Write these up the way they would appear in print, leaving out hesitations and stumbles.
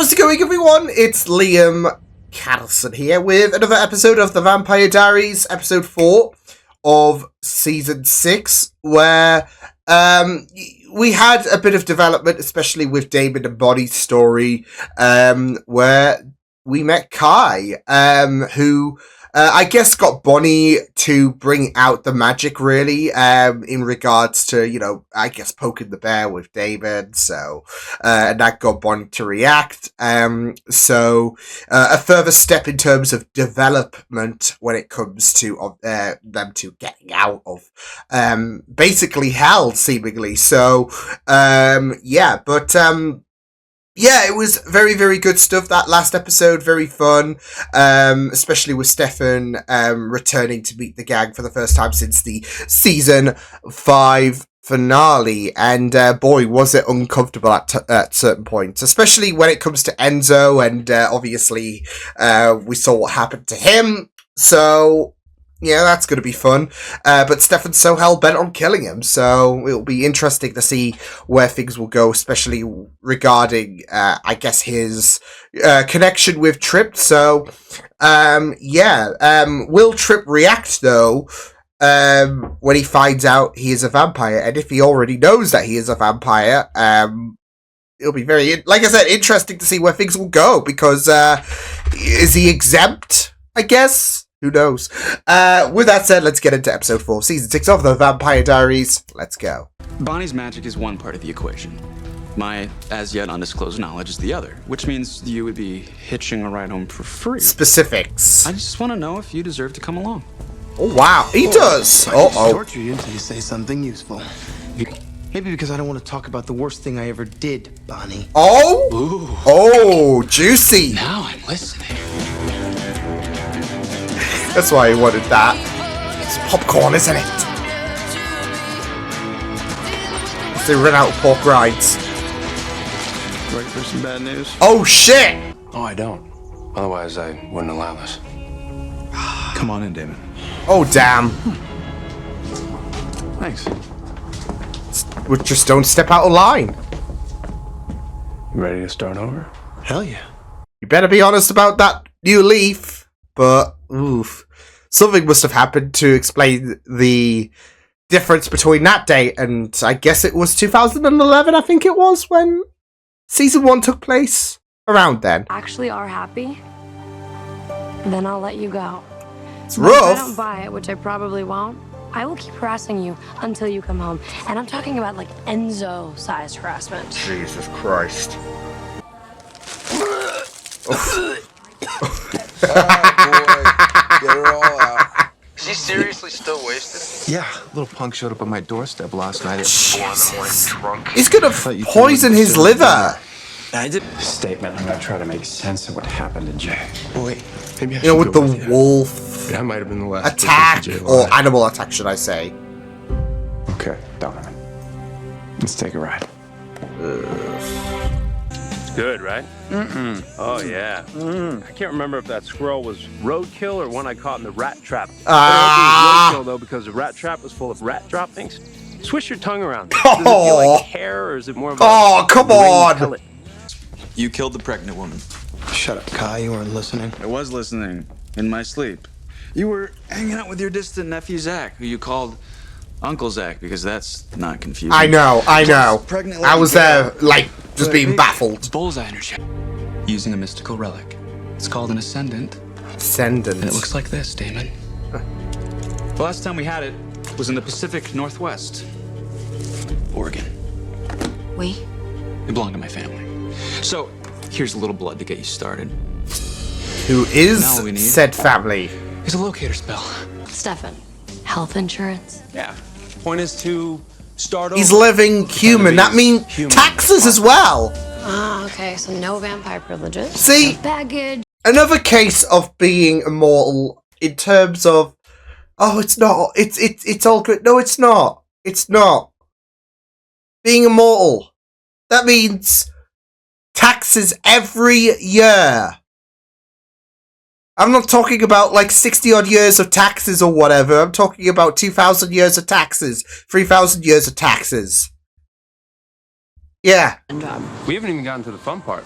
How's it going, everyone? It's Liam Cattleson here with another episode of the Vampire Diaries, episode 4 of season 6, where we had a bit of development, especially with David and Bonnie's story, where we met Kai, who I guess got Bonnie to bring out the magic, really, in regards to, you know, I guess poking the bear with David, so, and that got Bonnie to react, so, a further step in terms of development when it comes to, them two getting out of, basically hell, seemingly, so, yeah, but, yeah, it was very, very good stuff, that last episode, very fun, especially with Stefan, returning to meet the gang for the first time since the season 5 finale, and, boy, was it uncomfortable at certain points, especially when it comes to Enzo, and, obviously, we saw what happened to him, so, yeah, that's going to be fun, but Stefan's so hell-bent on killing him, so it'll be interesting to see where things will go, especially regarding, I guess, his connection with Tripp, so, yeah, will Tripp react, though, when he finds out he is a vampire, and if he already knows that he is a vampire, it'll be very, like I said, interesting to see where things will go, because, is he exempt, I guess? Who knows? With that said, let's get into episode 4, season 6 of the Vampire Diaries. Let's go. Bonnie's magic is one part of the equation. My as-yet undisclosed knowledge is the other, which means you would be hitching a ride home for free. Specifics. I just want to know if you deserve to come along. Oh, wow. He does. I'll torture you until you say something useful. Maybe because I don't want to talk about the worst thing I ever did, Bonnie. Oh? Ooh. Oh, juicy. Now I'm listening. That's why he wanted that. It's popcorn, isn't it? They run out of pork rinds. Ready for some bad news? Oh, shit! Oh, I don't. Otherwise, I wouldn't allow this. Come on in, Damon. Oh, damn. Thanks. We just don't step out of line. You ready to start over? Hell yeah. You better be honest about that new leaf. But, oof. Something must have happened to explain the difference between that date and I guess it was 2011, I think it was, when season 1 took place. Around then. Actually are happy, then I'll let you go. It's But if I rough. don't buy it, which I probably won't, I will keep harassing you until you come home. And I'm talking about like Enzo-sized harassment. Jesus Christ. Get her all out. Is he seriously still wasted? Yeah, a little punk showed up at my doorstep last night at 4 in the morning drunk. He's gonna poison his liver. I did statement. I'm gonna try to make sense of what happened to Jay. Wait, maybe I You know, with go the with you. wolf That might have been the last attack, person Jay or alive. animal attack, should I say. Okay, Donovan. Let's take a ride. Good, right? Oh, yeah. I can't remember if that squirrel was roadkill or one I caught in the rat trap. Ah. It was roadkill, though, because the rat trap was full of rat droppings. Swish your tongue around. Does it feel like hair, or is it more of a Oh, come ring on. pellet? You killed the pregnant woman. Shut up, Kai. You weren't listening. I was listening in my sleep. You were hanging out with your distant nephew Zach, who you called Uncle Zach, because that's not confusing. I know. Pregnant I was there, like, just being It's baffled. bullseye energy. Using a mystical relic. It's called an ascendant. Ascendant. And it looks like this, Damon. The last time we had it was in the Pacific Northwest. Oregon. We? It belonged to my family. So, here's a little blood to get you started. Who is Now we need- said family? Here's a locator spell. Stefan, health insurance? Yeah. Point is to start over. He's living human. That means taxes as well. Ah, okay, so no vampire privileges. See? No baggage. Another case of being immortal in terms of, oh, it's not. It's all good. No, it's not. It's not. Being immortal. That means taxes every year. I'm not talking about like 60 odd years of taxes or whatever. I'm talking about 2,000 years of taxes, 3,000 years of taxes. Yeah. We haven't even gotten to the fun part.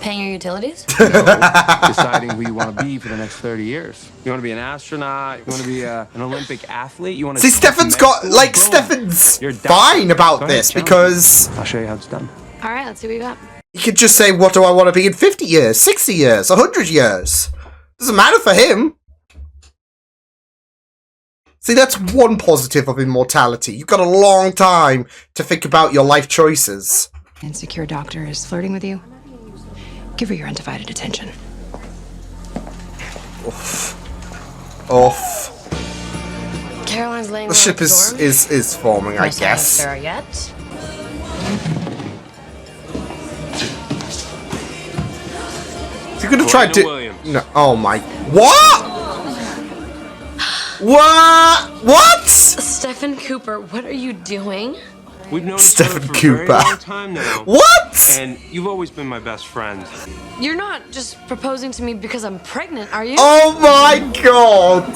Paying your utilities? Deciding who you want to be for the next 30 years. You want to be an astronaut? You want to be an Olympic athlete? You want to See, Stefan's got, like, Stefan's fine about this because I'll show you how it's done. All right, let's see what you got. he could just say, what do I want to be in 50 years, 60 years, 100 years? Doesn't matter for him. See, that's one positive of immortality. You've got a long time to think about your life choices. Insecure doctor is flirting with you. Give her your undivided attention. Oof. Off. Caroline's laying The ship is forming, I guess. Sarah yet? You could have tried to. Williams. No. Oh my. What? What? Stephen Cooper, what are you doing? We've known Stephen each other for a very Cooper. long time now. What? And you've always been my best friend. You're not just proposing to me because I'm pregnant, are you? Oh my god.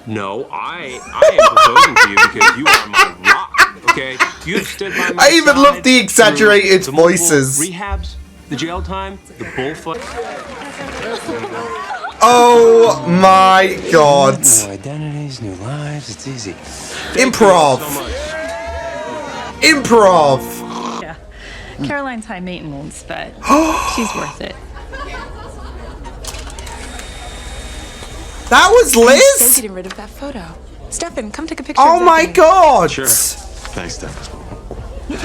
No, I am proposing to you because you are my rock. Okay, you have stood by my I even side love the exaggerated through the multiple voices. Rehabs, the jail time, the bullfight. Oh my god. New identities, new lives. It's easy. Improv. So much. Improv. Yeah. Caroline's high maintenance, but she's worth it. That was So Liz? getting rid of that photo. Stefan, come take a picture. Oh of my Zach. god. Sure. Thanks, Steph.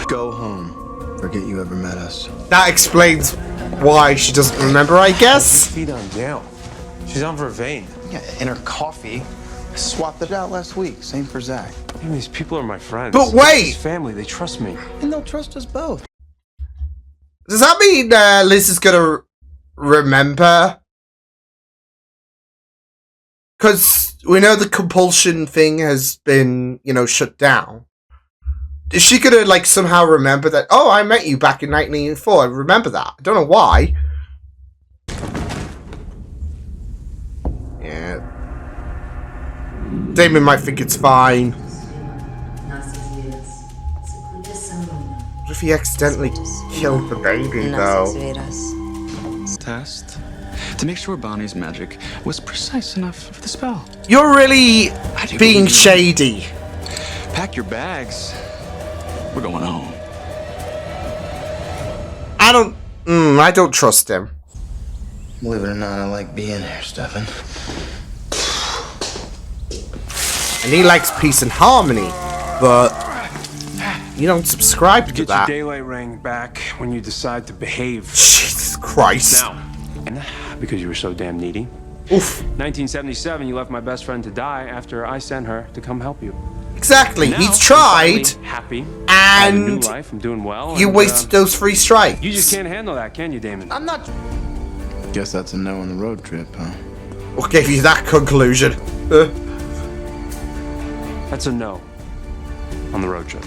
Go home. Forget you ever met us. That explains why she doesn't remember, I guess. Feet on jail. She's on Vervain. Yeah, in her coffee. I swapped it out last week. Same for Zach. Damn, these people are my friends. But wait. This family, they trust me. And they'll trust us both. Does that mean Liz is gonna remember? Because we know the compulsion thing has been, shut down. Is she gonna, somehow remember that? Oh, I met you back in 1984. I remember that. I don't know why. Yeah. Damon might think it's fine. What if he accidentally killed the baby, though? Test to make sure Bonnie's magic was precise enough for the spell. You're really being shady. Pack your bags. We're going home. I don't trust him. Believe it or not, I like being here, Stefan. And he likes peace and harmony, but you don't subscribe to Get that. your daylight ring back when you decide to behave. Jesus Christ. Now, because you were so damn needy. Oof. 1977, you left my best friend to die after I sent her to come help you. Exactly. Now, He's I'm tried, finally happy. I have a new and life. I'm doing well. you and, wasted those 3 strikes. You just can't handle that, can you, Damon? I'm not. Guess that's a no on the road trip, huh? What gave you that conclusion? That's a no on the road trip.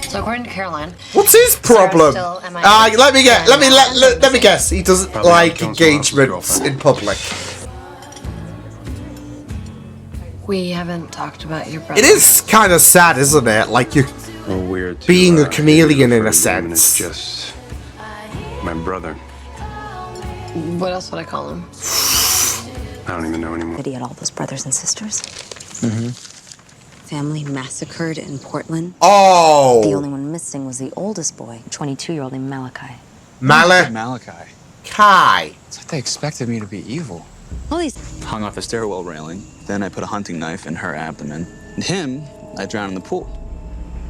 So according to Caroline, What's his problem? Sarah's still MIA. Let me guess. He doesn't Probably like killing someone else's engagements girlfriend. in public. We haven't talked about your brother. It is kind of sad, isn't it? Like you're Well, weird. To, being a chameleon in a refer to Damon as sense. just my brother. What else would I call him? I don't even know anymore. He had all those brothers and sisters. Mm-hmm. Family massacred in Portland. Oh. The only one missing was the oldest boy, 22-year-old named Malachi. Malachi. Kai. It's like they expected me to be evil. All these Hung off a stairwell railing. Then I put a hunting knife in her abdomen. And him, I drowned in the pool.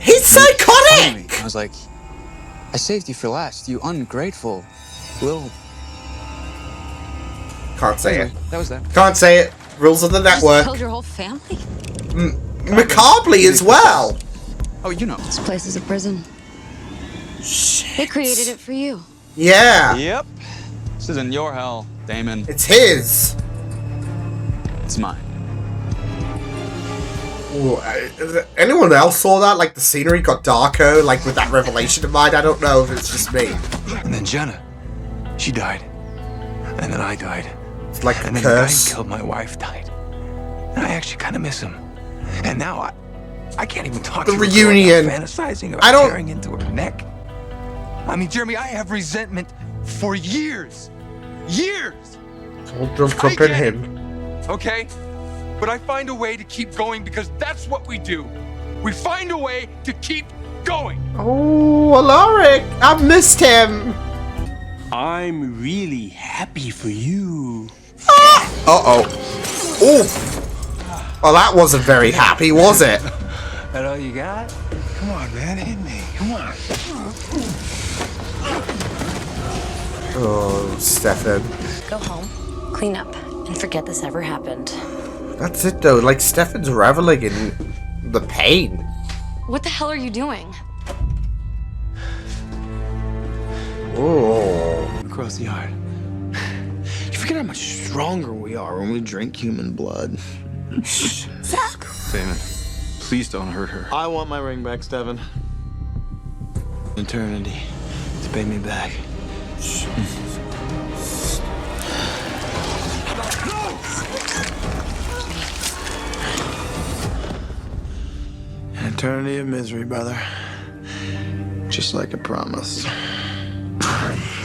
He's psychotic. I was like, I saved you for last, you ungrateful little. Can't say it. That was that. Can't say it. Rules of the just network. killed your whole family. Macabrely as well. Oh, you know. This place is a prison. Shit. They created it for you. Yeah. Yep. This isn't your hell, Damon. It's his. It's mine. Ooh, anyone else saw that? Like the scenery got darker, like with that revelation in mind. I don't know if it's just me. And then Jenna, she died. And then I died. It's like a And then the guy curse. who killed my wife died. And I actually kind of miss him. And now I can't even talk The to a girl reunion. without fantasizing I about don't- tearing into her neck. I mean, Jeremy, I have resentment for years. Years! All drunk up in him. Okay? But I find a way to keep going because that's what we do. We find a way to keep going. Oh, Alaric, I've missed him. I'm really happy for you. Uh-oh. Oh. Well, that wasn't very happy, was it? That all you got? Come on, man, hit me. Come on. Oh, Stefan. Go home, clean up, and forget this ever happened. That's it, though. Like, Stefan's reveling in the pain. What the hell are you doing? Oh. Across the yard. You forget how much stronger we are when we drink human blood. Zach! Damon, please don't hurt her. I want my ring back, Stefan. Eternity to pay me back. An eternity of misery, brother. Just like I promised.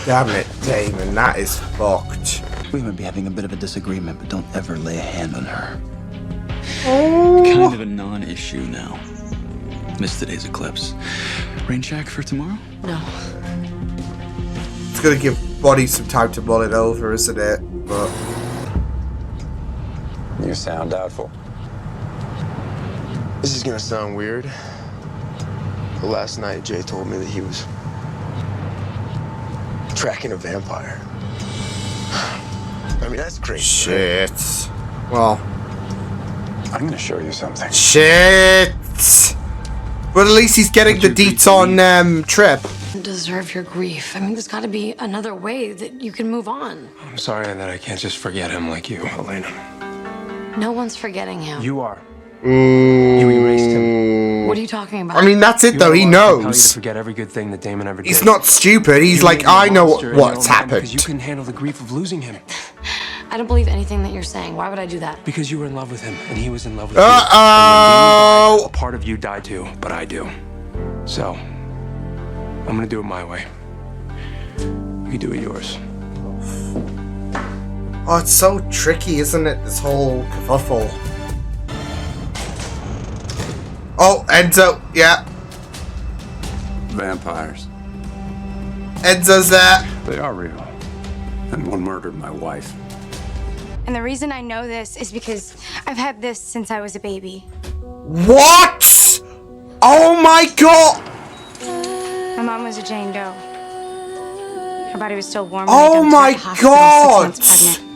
Damn it, Damon. That is fucked. We might be having a bit of a disagreement, but don't ever lay a hand on her. Kind of a non-issue now. Missed today's eclipse. Rain check for tomorrow? No. It's gonna give Bonnie some time to mull it over, isn't it? But You sound doubtful. This is gonna sound weird, but last night Jay told me that he was tracking a vampire. I mean, that's crazy. shit. Well, I'm gonna show you something. shit. But at least he's getting the deets on Trip. You deserve your grief. I mean, there's got to be another way that you can move on. I'm sorry that I can't just forget him like you, Elena. No one's forgetting him. You are. You erased him. What are you talking about? I mean, that's it though. He Tell you to knows. forget every good thing that Damon ever did. He's not stupid. He's You like, made me a I know monster in your what's own mind because you happened. couldn't handle the grief of losing him. I don't believe anything that you're saying. Why would I do that? Because you were in love with him, and he was in love with you. Uh-oh. And when Damon died, a part of you died too, but I do. So, I'm gonna do it my way. You do it yours. Oh, it's so tricky, isn't it? This whole kerfuffle. Oh, Enzo. Yeah. Vampires. Enzo's there. They are real. And one murdered my wife. And the reason I know this is because I've had this since I was a baby. What? Oh my god. My mom was a Jane Doe. Her body was still warm. Oh when I dumped her at the my hospital 6 months god. pregnant.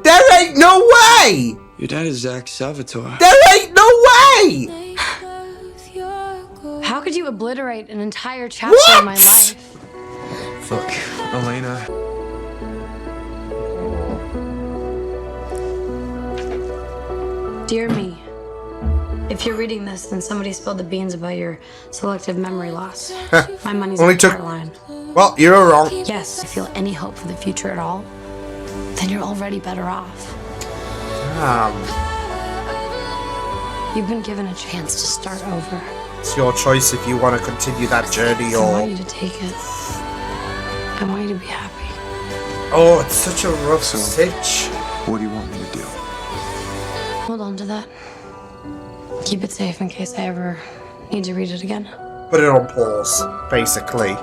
There ain't no way. Your dad is Zach Salvatore. There ain't no way. How could you obliterate an entire chapter of my life? Look, Elena. Dear me, if you're reading this, then somebody spilled the beans about your selective memory loss. My money's Only on took- Caroline. Well, you're wrong. Yes, if you feel any hope for the future at all, then you're already better off. You've been given a chance to start over. It's your choice if you want to continue that journey I want or. you to take it. I want you to be happy. Oh, it's such a rough stitch. What do you want me to do? Hold on to that. Keep it safe in case I ever need to read it again. Put it on pause, basically.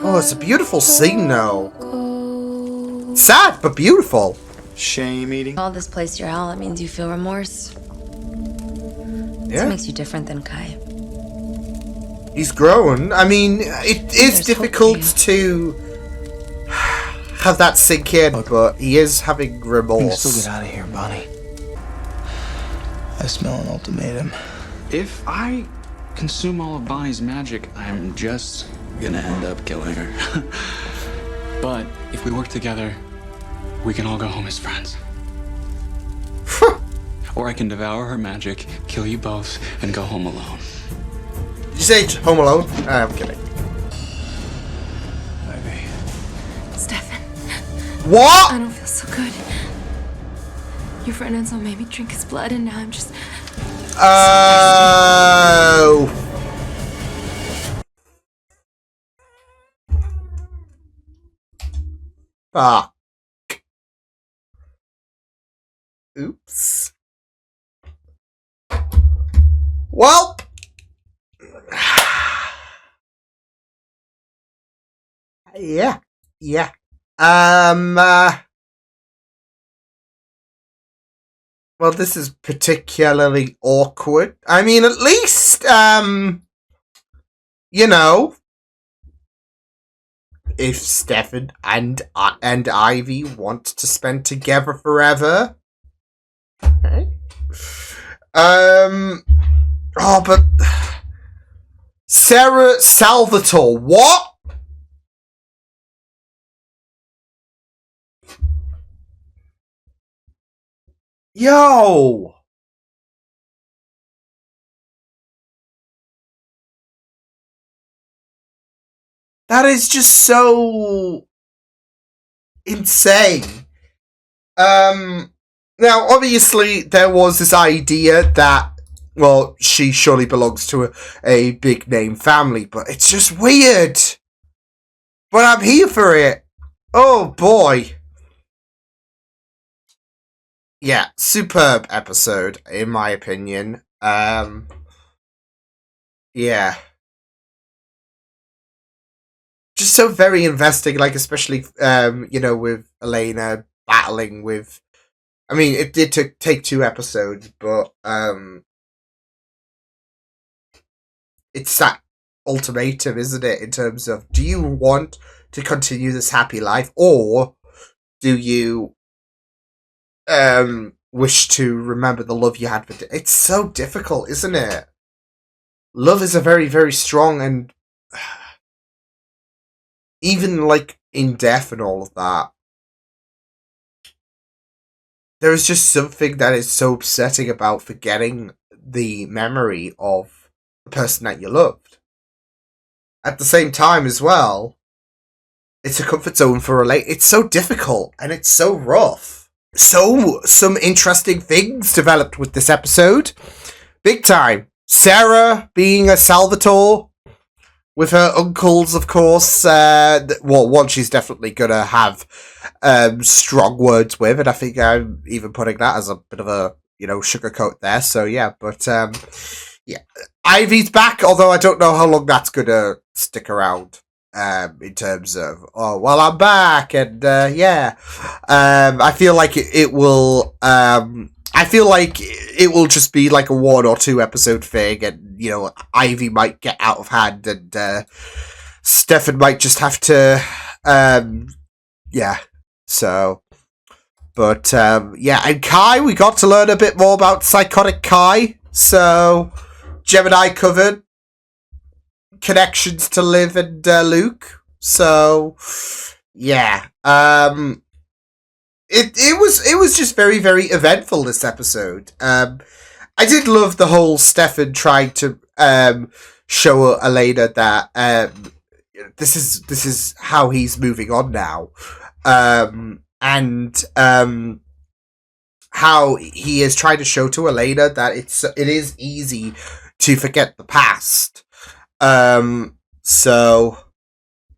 Oh, it's a beautiful scene, though. Sad, but beautiful. Shame eating. Call this place your hell. It means you feel remorse. Yeah. What makes you different than Kai? He's grown. I mean, it is difficult to have that sink in, but he is having We can remorse. still get out of here, Bonnie. I smell an ultimatum. If I consume all of Bonnie's magic, I'm just gonna end up killing her. But if we work together, we can all go home as friends. Or I can devour her magic, kill you both, and go home alone. Did you say Home Alone? I'm kidding. Stefan, What? I don't feel so good. Your friend Enzo made me drink his blood, and now I'm just. Oh. Fuck. Oops. Well. Yeah. Yeah. Well, this is particularly awkward. I mean, at least, you know, if Stefan and Ivy want to spend together forever. Okay. Oh, but Sarah Salvatore, what? Yo! That is just so insane. Now, obviously, there was this idea that, well, she surely belongs to a big name family, but it's just weird. But I'm here for it. Oh, boy. Yeah, superb episode, in my opinion. Yeah. Just so very investing, like, especially, you know, with Elena battling with... I mean, it did take 2 episodes, but, it's that ultimatum, isn't it, in terms of, do you want to continue this happy life, or do you, wish to remember the love you had with it? It's so difficult, isn't it? Love is a very, very strong and even, like, in death and all of that, there is just something that is so upsetting about forgetting the memory of the person that you loved. At the same time, as well, it's a comfort zone for it's so difficult and it's so rough. So, some interesting things developed with this episode. Big time. Sarah being a Salvatore with her uncles, of course. Well, one she's definitely gonna have strong words with, and I think I'm even putting that as a bit of a, you know, sugarcoat there. So yeah, but yeah, Ivy's back, although I don't know how long that's gonna stick around. In terms of, oh well, I'm back, and yeah, I feel like it will. I feel like it will just be like a 1 or 2 episode thing, and, you know, Ivy might get out of hand, and Stefan might just have to, yeah. So, but yeah, and Kai, we got to learn a bit more about psychotic Kai. So, Gemini covered connections to Liv and Luke. So, yeah. It was just very, very eventful, this episode. I did love the whole Stefan trying to show Elena that this is how he's moving on now, and how he is trying to show to Elena that it is easy to forget the past. So,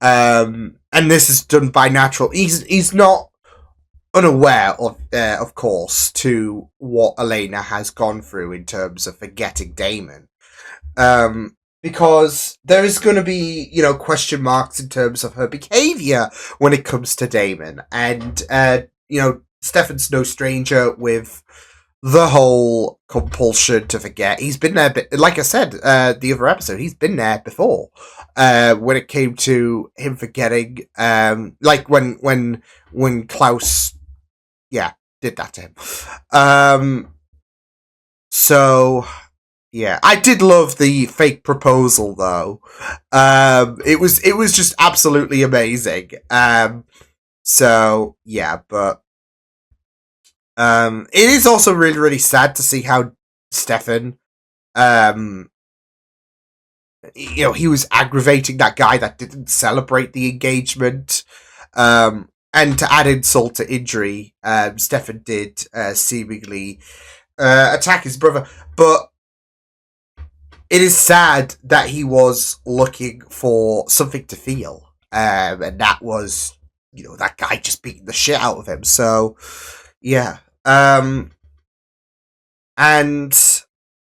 and this is done by natural. He's not unaware of course, to what Elena has gone through in terms of forgetting Damon. Because there is going to be, you know, question marks in terms of her behavior when it comes to Damon. And, you know, Stefan's no stranger with the whole compulsion to forget. He's been there, like I said, the other episode, he's been there before. When it came to him forgetting, like when Klaus, yeah, did that to him. So, yeah, I did love the fake proposal though. It was just absolutely amazing. So yeah, but it is also really, really sad to see how Stefan, you know, he was aggravating that guy that didn't celebrate the engagement. And and to add insult to injury, Stefan did seemingly attack his brother, but it is sad that he was looking for something to feel, and that was, that guy just beating the shit out of him. So, yeah, and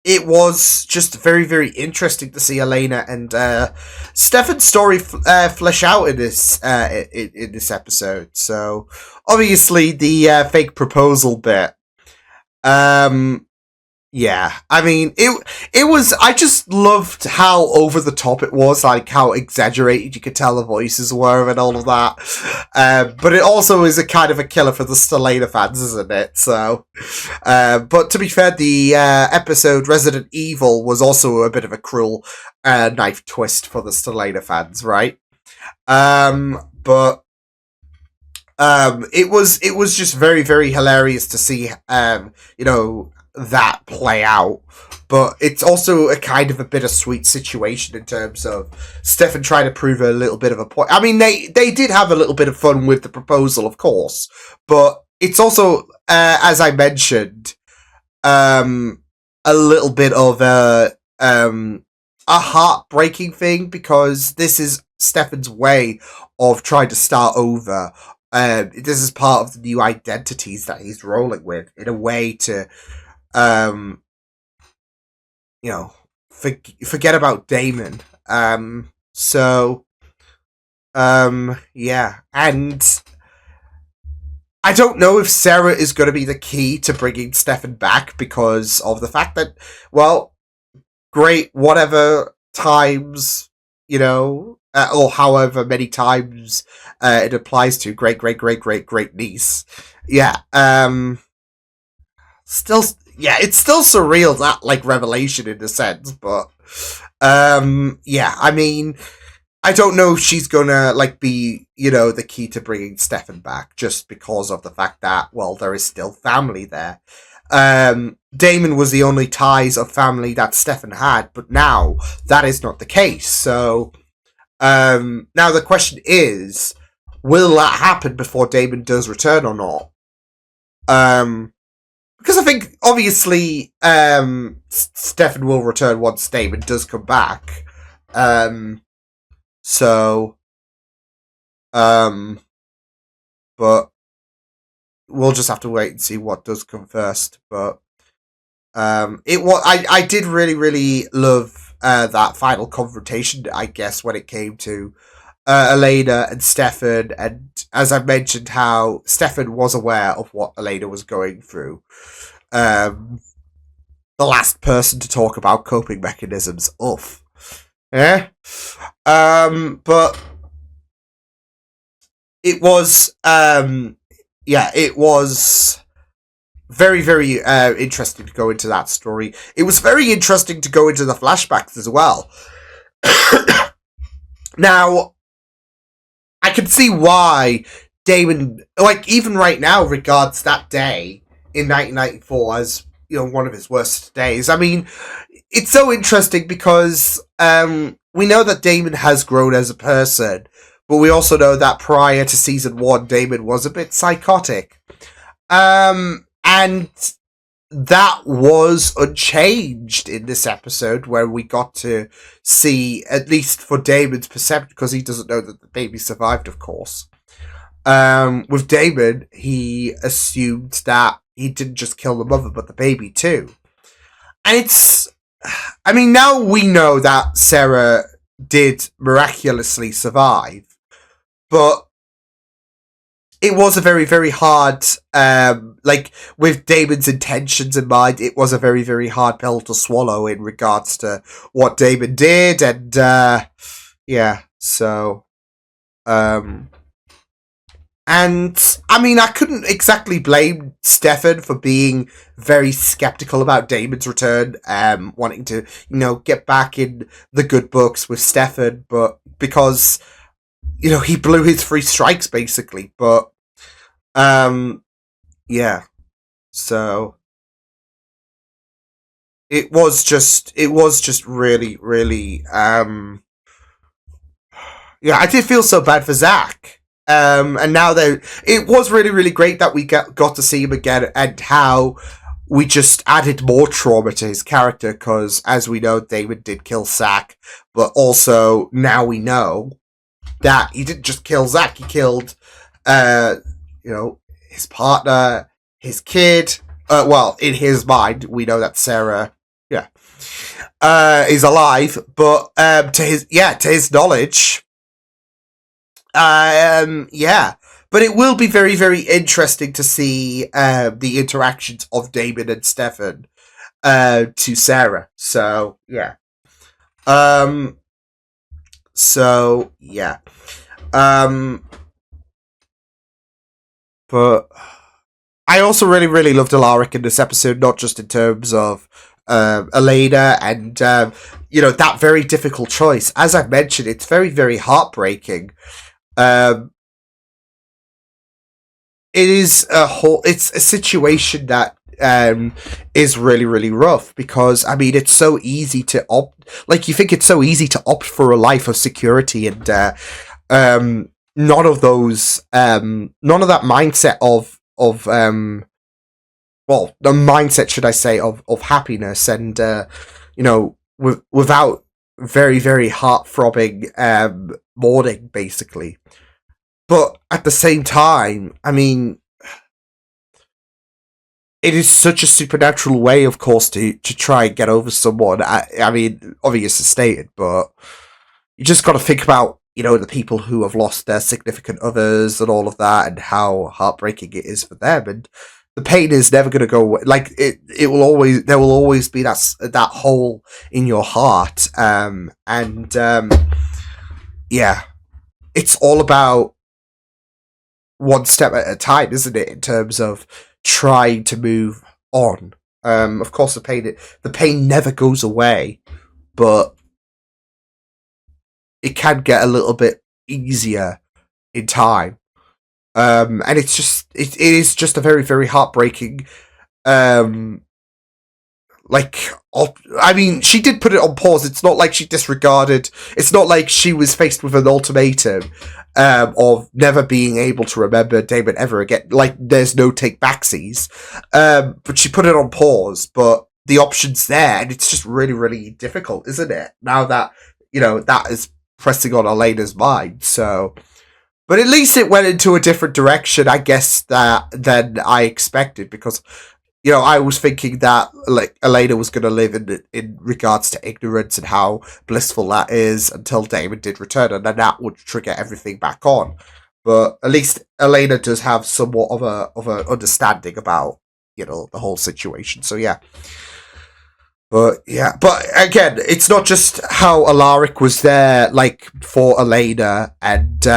it was just very, very interesting to see Elena and Stefan's story flesh out in this episode. So, obviously, the fake proposal bit. Yeah, I mean, it was, I just loved how over the top it was, like how exaggerated you could tell the voices were and all of that. But it also is a kind of a killer for the Stelena fans, isn't it? So, but to be fair, the episode Resident Evil was also a bit of a cruel knife twist for the Stelena fans, right? But it was just very, very hilarious to see, that play out, but it's also a kind of a bittersweet situation in terms of Stefan trying to prove a little bit of a point. I mean, they did have a little bit of fun with the proposal, of course, but it's also, as I mentioned, a little bit of a heartbreaking thing, because this is Stefan's way of trying to start over. This is part of the new identities that he's rolling with, in a way to forget about Damon. Yeah, and I don't know if Sarah is going to be the key to bringing Stefan back, because of the fact that, well, great, whatever times, or however many times it applies to, great niece. Yeah, still, yeah, it's still surreal, that, like, revelation in a sense, but, yeah, I mean, I don't know if she's gonna, like, be, the key to bringing Stefan back, just because of the fact that, well, there is still family there. Damon was the only ties of family that Stefan had, but now that is not the case, so, now the question is, will that happen before Damon does return or not? Because I think, obviously, Stefan will return once Damon does come back. But we'll just have to wait and see what does come first. But I did really, really love that final confrontation, I guess, when it came to Elena and Stefan, and as I mentioned, how Stefan was aware of what Elena was going through. The last person to talk about coping mechanisms. Oof. Yeah. But it was, it was very, very interesting to go into that story. It was very interesting to go into the flashbacks as well. Now, I can see why Damon, like, even right now, regards that day in 1994 as, one of his worst days. I mean, it's so interesting because we know that Damon has grown as a person, but we also know that prior to season 1, Damon was a bit psychotic. And that was unchanged in this episode, where we got to see, at least for Damon's perception, because he doesn't know that the baby survived, of course. With Damon, he assumed that he didn't just kill the mother, but the baby too. And now we know that Sarah did miraculously survive, but it was a very, very hard, with Damon's intentions in mind, it was a very, very hard pill to swallow in regards to what Damon did, and, so, and, I couldn't exactly blame Stefan for being very skeptical about Damon's return, wanting to, get back in the good books with Stefan, but because, he blew his 3 strikes, basically, but, so, it was just really, really, I did feel so bad for Zach, And now it was really, really great that we got to see him again, and how we just added more trauma to his character, because as we know, David did kill Zack, but also now we know that he didn't just kill Zack, he killed, his partner, his kid. Well, in his mind, we know that Sarah, is alive, but to his knowledge, But it will be very, very interesting to see the interactions of Damon and Stefan to Sarah. So yeah. But I also really, really loved Alaric in this episode, not just in terms of Elena and that very difficult choice. As I've mentioned, it's very, very heartbreaking. It's a situation that is really, really rough, because I mean, it's so easy to opt, like, you think it's so easy to opt for a life of security, and none of that mindset of the mindset, should I say, of happiness, and without very, very heart-throbbing mourning, basically. But at the same time, I mean, it is such a supernatural way, of course, to try and get over someone. I mean, obviously stated, but you just got to think about, the people who have lost their significant others and all of that, and how heartbreaking it is for them. And the pain is never going to go away. Like, there will always be that hole in your heart. It's all about one step at a time, isn't it, in terms of trying to move on. Of course, the pain never goes away, but it can get a little bit easier in time. And it is just a very, very heartbreaking, I mean, she did put it on pause. It's not like she disregarded. It's not like she was faced with an ultimatum of never being able to remember Damon ever again. Like, there's no take backsies. But she put it on pause. But the option's there, and it's just really, really difficult, isn't it? Now that that is pressing on Elena's mind. So, but at least it went into a different direction, I guess, than I expected, because I was thinking that, like, Elena was going to live in regards to ignorance and how blissful that is until Damon did return, and then that would trigger everything back on. But at least Elena does have somewhat of a understanding about the whole situation. So yeah. But again, it's not just how Alaric was there, like, for Elena and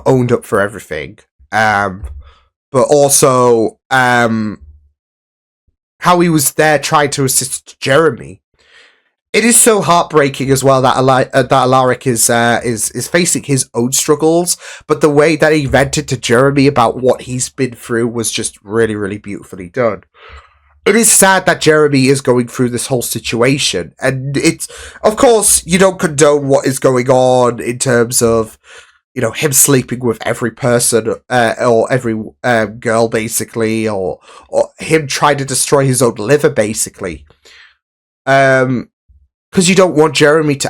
owned up for everything. But also how he was there trying to assist Jeremy. It is so heartbreaking as well that Alaric is facing his own struggles, but the way that he vented to Jeremy about what he's been through was just really, really beautifully done. It is sad that Jeremy is going through this whole situation, and it's, of course, you don't condone what is going on in terms of him sleeping with every person or every girl, basically, or him trying to destroy his own liver, basically. Because you don't want Jeremy to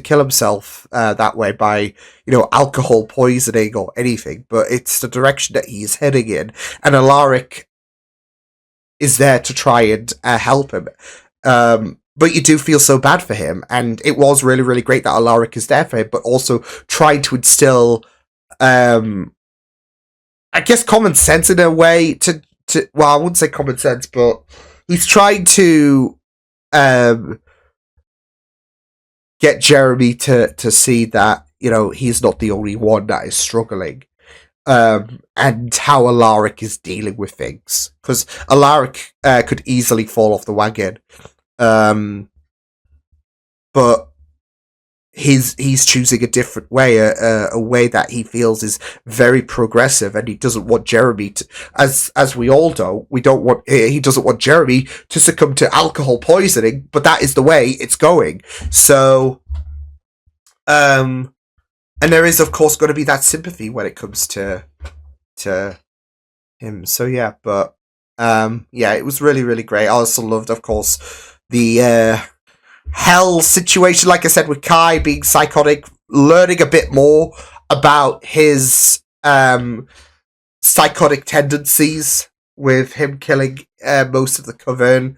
kill himself that way by alcohol poisoning or anything. But it's the direction that he's heading in, and Alaric is there to try and help him. But you do feel so bad for him, and it was really, really great that Alaric is there for him, but also trying to instill, I guess, common sense in a way to well, I wouldn't say common sense, but he's trying to get Jeremy to see that, he's not the only one that is struggling, and how Alaric is dealing with things, because Alaric could easily fall off the wagon. But he's choosing a different way, a way that he feels is very progressive, and he doesn't want Jeremy to, as we all know, he doesn't want Jeremy to succumb to alcohol poisoning, but that is the way it's going. So And there is, of course, going to be that sympathy when it comes to him. So yeah, but yeah, it was really, really great. I also loved, of course, the hell situation, like I said, with Kai being psychotic, learning a bit more about his psychotic tendencies with him killing most of the Coven.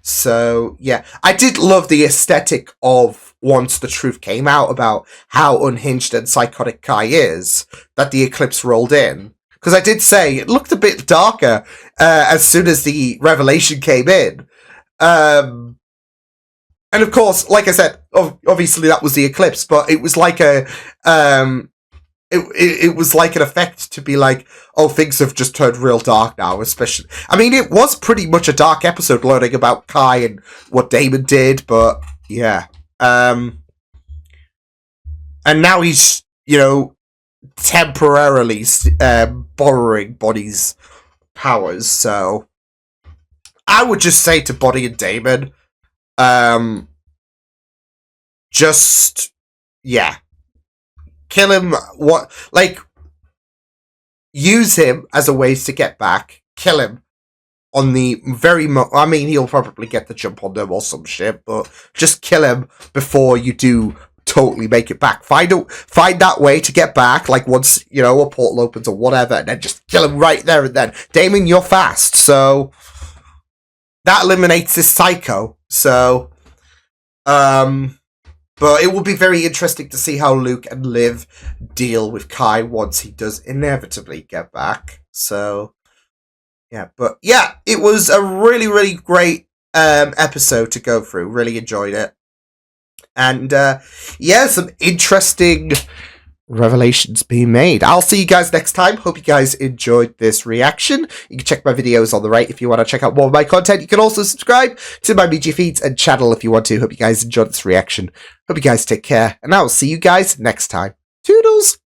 So yeah, I did love the aesthetic of once the truth came out about how unhinged and psychotic Kai is, that the eclipse rolled in. Because I did say it looked a bit darker as soon as the revelation came in. And of course, like I said, obviously that was the eclipse, but it was like a it was like an effect to be like, oh, things have just turned real dark now, especially. I mean, it was pretty much a dark episode learning about Kai and what Damon did, but yeah. And now he's, temporarily borrowing Bonnie's powers, so I would just say to Bonnie and Damon, just, yeah. Kill him, use him as a way to get back, kill him on the I mean, he'll probably get the jump on them or some shit, but just kill him before you do totally make it back. Find that way to get back, like once, a portal opens or whatever, and then just kill him right there and then. Damon, you're fast, so that eliminates this psycho, so, but it will be very interesting to see how Luke and Liv deal with Kai once he does inevitably get back. So, yeah. But, yeah, it was a really, really great episode to go through. Really enjoyed it. And, yeah, some interesting revelations being made. I'll see you guys next time. Hope you guys enjoyed this reaction. You can check my videos on the right if you want to check out more of my content. You can also subscribe to my media feeds and channel if you want to. Hope you guys enjoyed this reaction. Hope you guys take care, and I will see you guys next time. Toodles!